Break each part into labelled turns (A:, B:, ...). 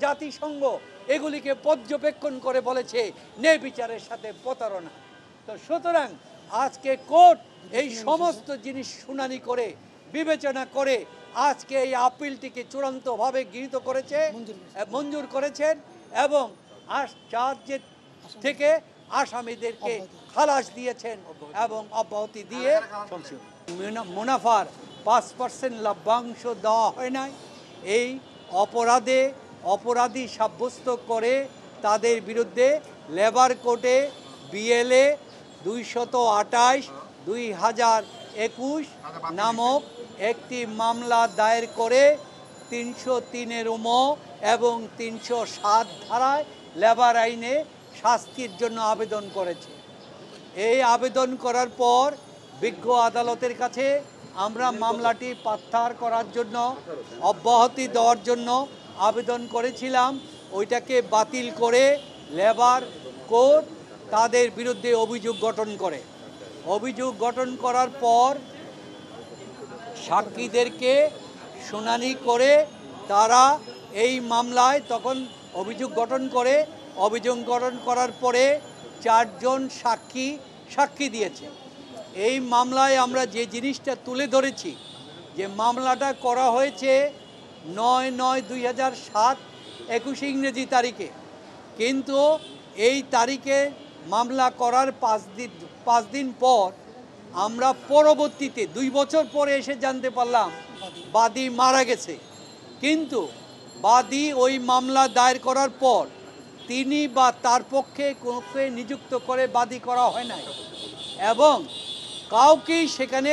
A: জাতিসংঘ এগুলিকে পর্যবেক্ষণ করে বলেছে ন্যায় বিচারের সাথে প্রতারণা। তো সুতরাং আজকে কোর্ট এই সমস্ত জিনিস শুনানি করে বিবেচনা করে আজকে এই আপিলটিকে চূড়ান্তভাবে গৃহীত করেছে, মঞ্জুর করেছেন এবং চার্জের থেকে আসামিদেরকে খালাস দিয়েছেন এবং অব্যাহতি দিয়ে মুনাফার 5% লভ্যাংশ দেওয়া হয় নাই। এই অপরাধী সাব্যস্ত করে তাদের বিরুদ্ধে লেবার কোর্টে বিএলএ 228/2021 নামক একটি মামলা দায়ের করে 303 এবং 307 ধারায় লেবার আইনে শাস্তির জন্য আবেদন করেছে। এই আবেদন করার পর বিজ্ঞ আদালতের কাছে আমরা মামলাটি প্রত্যাহার করার জন্য অব্যাহতি দেওয়ার জন্য আবেদন করেছিলাম। ওইটাকে বাতিল করে লেবার কোর্ট তাদের বিরুদ্ধে অভিযোগ গঠন করার পর সাক্ষীদেরকে শুনানি করে তারা এই মামলায় তখন অভিযোগ গঠন করার পরে 4 জন সাক্ষী দিয়েছে। এই মামলায় আমরা যে জিনিসটা তুলে ধরেছি যে মামলাটা করা হয়েছে 9/9/2007 21 ইংরেজি তারিখে, কিন্তু এই তারিখে মামলা করার 5 দিন পর আমরা পরবর্তীতে 2 বছর পরে এসে জানতে পারলাম বাদী মারা গেছে। কিন্তু বাদী ওই মামলা দায়ের করার পর তিনি বা তার পক্ষে কাউকে নিযুক্ত করে বাদী করা হয় নাই এবং কাউকেই সেখানে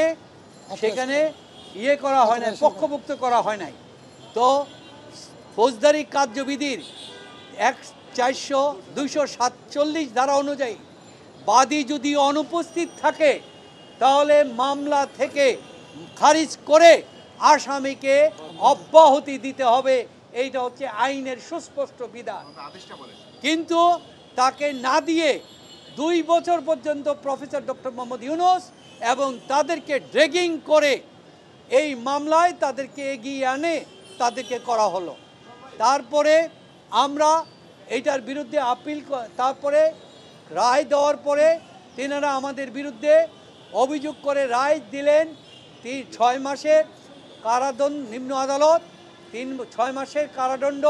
A: করা হয় নাই, পক্ষভুক্ত করা হয় নাই। তো ফৌজদারি কার্যবিধির 247 ধারা অনুযায়ী বাদী যদি অনুপস্থিত থাকে তাহলে মামলা থেকে খারিজ করে আসামিকে অব্যাহতি দিতে হবে। এইটা হচ্ছে আইনের সুস্পষ্ট বিধান। কিন্তু তাকে না দিয়ে 2 বছর পর্যন্ত প্রফেসর ডক্টর মোহাম্মদ ইউনূস এবং তাদেরকে ড্রেগিং করে এই মামলায় তাদেরকে এগিয়ে আনে তাদেরকে করা হলো। তারপরে আমরা এইটার বিরুদ্ধে তারপরে রায় দেওয়ার পরে তেনারা আমাদের বিরুদ্ধে অভিযোগ করে রায় দিলেন 6 মাসের কারাদণ্ড, নিম্ন আদালত 6 মাসের কারাদণ্ড,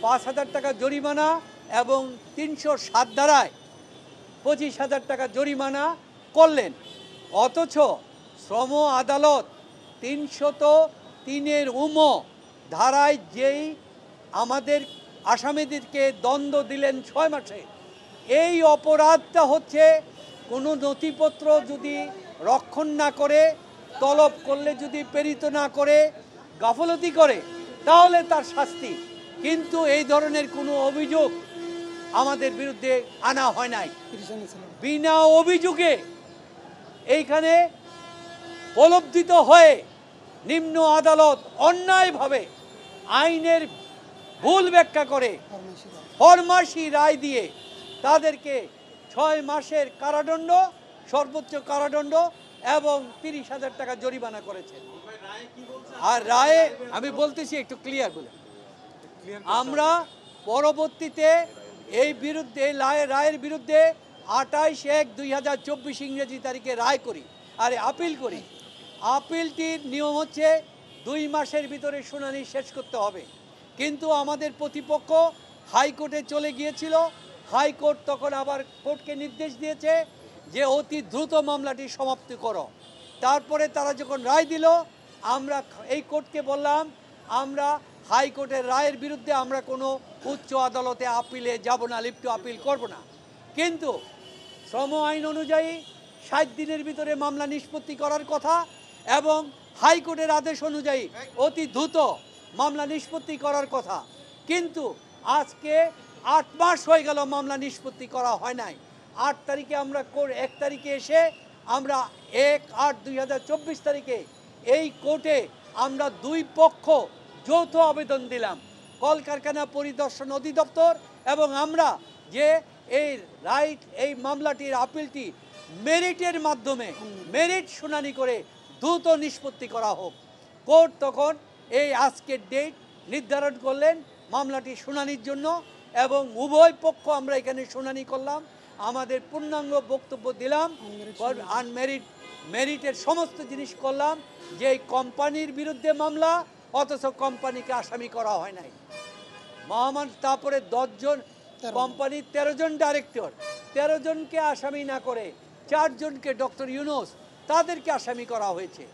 A: 5,000 টাকা জরিমানা এবং 307 ধারায় 25,000 টাকা জরিমানা করলেন। অথচ শ্রম আদালত 303 ধারায় যেই আমাদের আসামিদেরকে দণ্ড দিলেন 6 মাসে, এই অপরাধটা হচ্ছে কোনো নথিপত্র যদি রক্ষণ না করে, তলব করলে যদি প্রেরিত না করে, গাফলতি করে তাহলে তার শাস্তি। কিন্তু এই ধরনের কোনো অভিযোগ আমাদের বিরুদ্ধে আনা হয় নাই। বিনা অভিযোগে এইখানে প্রলব্ধিত হয়ে নিম্ন আদালত অন্যায়ভাবে আইনের ভুল ব্যাখ্যা করে ফরমাসি রায় দিয়ে তাদেরকে 6 মাসের কারাদণ্ড, সর্বোচ্চ কারাদণ্ড এবং 30,000 টাকা জরিমানা করেছে। আর রায়ে আমি বলতেছি একটু ক্লিয়ার বলে, আমরা পরবর্তীতে এই রায়ের বিরুদ্ধে 28/1/2024 ইংরেজি তারিখে রায় করি আর আপিল করি। আপিলটির নিয়ম হচ্ছে 2 মাসের ভিতরে শুনানি শেষ করতে হবে। কিন্তু আমাদের প্রতিপক্ষ হাইকোর্টে চলে গিয়েছিল। হাইকোর্ট তখন আবার কোর্টকে নির্দেশ দিয়েছে যে অতি দ্রুত মামলাটি সমাপ্তি করো। তারপরে তারা যখন রায় দিল, আমরা এই কোর্টকে বললাম আমরা হাইকোর্টের রায়ের বিরুদ্ধে আমরা কোনো উচ্চ আদালতে আপিলে যাব না, লিপ্ট আপিল করব না। কিন্তু শ্রম আইন অনুযায়ী 60 দিনের ভিতরে মামলা নিষ্পত্তি করার কথা এবং হাইকোর্টের আদেশ অনুযায়ী অতি দ্রুত মামলা নিষ্পত্তি করার কথা। কিন্তু আজকে 8 মাস হয়ে গেল মামলা নিষ্পত্তি করা হয় নাই। 8 তারিখে আমরা 1 তারিখে এসে আমরা 1/8/2024 তারিখে এই কোর্টে আমরা 2 পক্ষ যৌথ আবেদন দিলাম, কলকারখানা পরিদর্শন অধিদপ্তর এবং আমরা, যে এই মামলাটির আপিলটি মেরিটের মাধ্যমে মেরিট শুনানি করে দ্রুত নিষ্পত্তি করা হোক। কোর্ট তখন এই আজকের ডেট নির্ধারণ করলেন মামলাটি শুনানির জন্য এবং উভয় পক্ষ আমরা এখানে শুনানি করলাম, আমাদের পূর্ণাঙ্গ বক্তব্য দিলাম, মেরিটের সমস্ত জিনিস করলাম, যে এই কোম্পানির বিরুদ্ধে মামলা, অথচ কোম্পানিকে আসামি করা হয় নাই। মহামান তারপরে 10 জন কোম্পানির 13 জন ডাইরেক্টর, 13 জনকে আসামি না করে 4 জনকে ডক্টর ইউনূস তাদেরকে আসামি করা হয়েছে,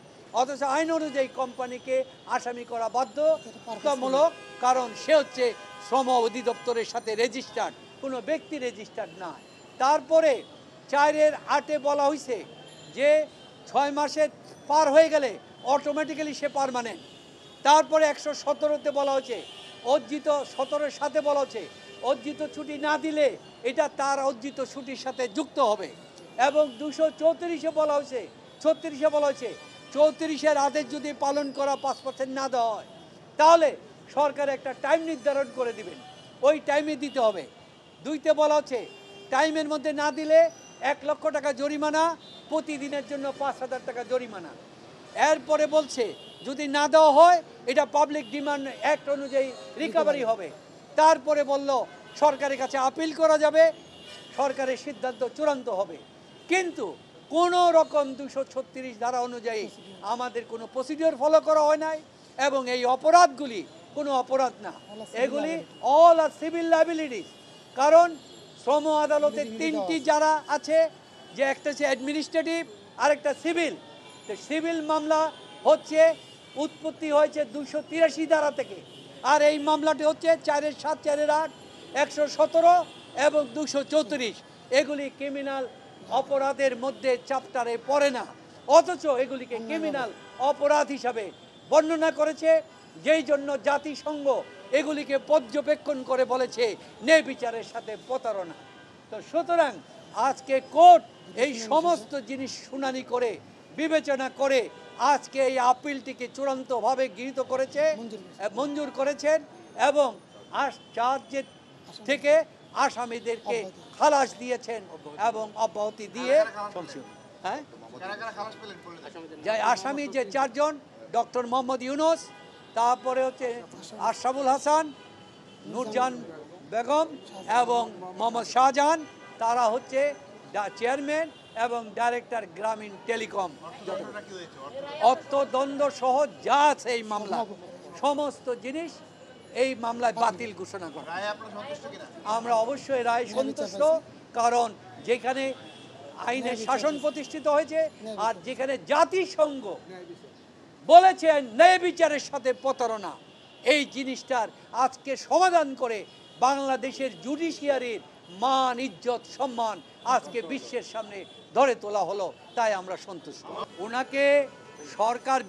A: অথচ আইন অনুযায়ী কোম্পানিকে আসামি করা বাধ্যতামূলক, কারণ সে হচ্ছে শ্রম অধিদপ্তরের সাথে রেজিস্টার্ড, কোনো ব্যক্তি রেজিস্টার্ড না। তারপরে 4-8 বলা হয়েছে যে 6 মাসে পার হয়ে গেলে অটোমেটিক্যালি সে পার্মানেন্ট। তারপরে 117-তে বলা হয়েছে অর্জিত, 17-এর সাথে বলা হচ্ছে অর্জিত ছুটি না দিলে এটা তার অর্জিত ছুটির সাথে যুক্ত হবে, এবং 234-এ বলা হয়েছে, 36-এ বলা হয়েছে 34-এর আদেশ যদি পালন করা 5% না দেওয়া হয় তাহলে সরকার একটা টাইম নির্ধারণ করে দিবেন, ওই টাইমে দিতে হবে। 2-তে বলা হচ্ছে টাইমের মধ্যে না দিলে 1 লক্ষ টাকা জরিমানা, প্রতিদিনের জন্য 5,000 টাকা জরিমানা। এরপরে বলছে যদি না দেওয়া হয় এটা পাবলিক ডিমান্ড অ্যাক্ট অনুযায়ী রিকভারি হবে। তারপরে বলল সরকারের কাছে আপিল করা যাবে, সরকারের সিদ্ধান্ত চূড়ান্ত হবে। কিন্তু কোনো রকম 236 ধারা অনুযায়ী আমাদের কোনো প্রসিডিওর ফলো করা হয় নাই, এবং এই অপরাধগুলি কোনো অপরাধ না, এগুলি অল আর সিভিল লাইবিলিটিস। কারণ শ্রম আদালতের 3টি যারা আছে, যে একটা হচ্ছে অ্যাডমিনিস্ট্রেটিভ, আরেকটা সিভিল। সিভিল মামলা হচ্ছে উৎপত্তি হয়েছে 283 ধারা থেকে, আর এই মামলাটি হচ্ছে 4-7, 4-8, 117 এবং 234। এগুলি ক্রিমিনাল অপরাধের মধ্যে চ্যাপ্টারে পড়ে না, অথচ এগুলিকে ক্রিমিনাল অপরাধ হিসাবে বর্ণনা করেছে, যেই জন্য জাতিসংঘ এগুলিকে পর্যবেক্ষণ করে বলেছে ন্যায়বিচারের সাথে প্রতারণা। তো সুতরাং আজকে কোর্ট এই সমস্ত জিনিস শুনানি করে বিবেচনা করে আজকে এই আপিলটিকে চূড়ান্তভাবে গৃহীত করেছে, মঞ্জুর করেছেন, এবং চার্জের থেকে আসামিদেরকে খালাস দিয়েছেন এবং অব্যাহতি দিয়ে আসামি যে 4 জন, ডক্টর মোহাম্মদ ইউনূস, তারপরে হচ্ছে আশরাফুল হাসান, নূরজাহান বেগম এবং মোহাম্মদ শাহজাহান, তারা হচ্ছে চেয়ারম্যান এবং ডাইরেক্টর গ্রামীণ টেলিকম। অর্থদণ্ড সহ যা আছে এই মামলা সমস্ত জিনিস এই মামলায় বাতিল ঘোষণা করা। আমরা অবশ্যই রায় সন্তুষ্ট, কারণ যেখানে আইনের শাসন প্রতিষ্ঠিত হয়েছে আর যেখানে জাতিসংঘ বলেছে ন্যায় বিচারের সাথে প্রতারণা, এই জিনিসটার আজকে সমাধান করে বাংলাদেশের জুডিশিয়ারির মান, ইজ্জত, সম্মান আজকে বিশ্বের সামনে ধরে তোলা হলো, তাই আমরা সন্তুষ্ট। ওনাকে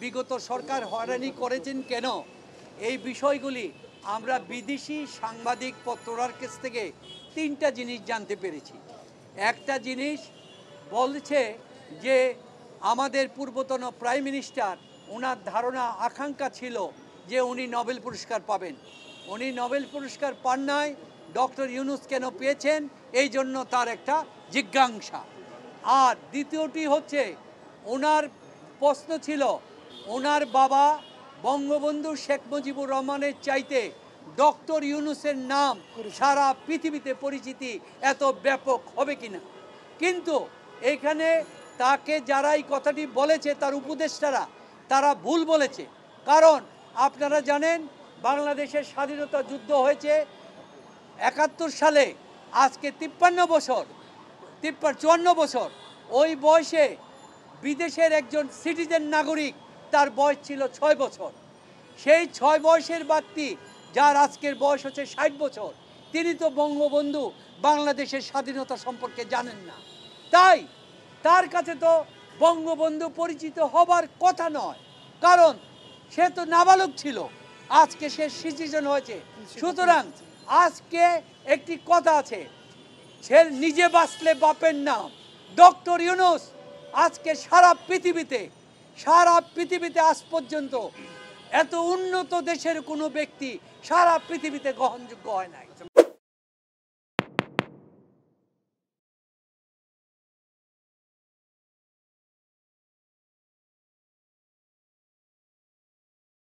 A: বিগত সরকার হয়রানি করেছেন কেন, এই বিষয়গুলি আমরা বিদেশি সাংবাদিক পত্ররার কাছ থেকে 3টা জিনিস জানতে পেরেছি। একটা জিনিস বলছে যে আমাদের পূর্বতন প্রাইম মিনিস্টার, ওনার ধারণা আকাঙ্ক্ষা ছিল যে উনি নোবেল পুরস্কার পাবেন, উনি নোবেল পুরস্কার পান নাই, ডক্টর ইউনূস কেন পেয়েছেন, এই জন্য তার একটা জিজ্ঞাসা। আর দ্বিতীয়টি হচ্ছে ওনার প্রশ্ন ছিল ওনার বাবা বঙ্গবন্ধু শেখ মুজিবুর রহমানের চাইতে ডক্টর ইউনূসের নাম সারা পৃথিবীতে পরিচিতি এত ব্যাপক হবে কিনা। কিন্তু এখানে তাকে যারা এই কথাটি বলেছে, তার উপদেষ্টারা, তারা ভুল বলেছে। কারণ আপনারা জানেন বাংলাদেশের স্বাধীনতা যুদ্ধ হয়েছে 71 সালে, আজকে 54 বছর। ওই বয়সে বিদেশের একজন সিটিজেন নাগরিক, তার বয়স ছিল 6 বছর। সেই 6 বয়সের ব্যক্তি যার আজকের বয়স হচ্ছে 60 বছর, তিনি তো বঙ্গবন্ধু বাংলাদেশের স্বাধীনতা সম্পর্কে জানেন না। তাই তার কাছে তো বঙ্গবন্ধু পরিচিত হবার কথা নয়, কারণ সে তো নাবালক ছিল, আজকে সে সিটিজেন হয়েছে। সুতরাং আজকে একটি কথা আছে, সে নিজে বাঁচলে বাপের নাম। ডক্টর ইউনূস আজকে সারা পৃথিবীতে আজ পর্যন্ত এত উন্নত দেশের কোনো ব্যক্তি সারা পৃথিবীতে গ্রহণযোগ্য হয় নাই।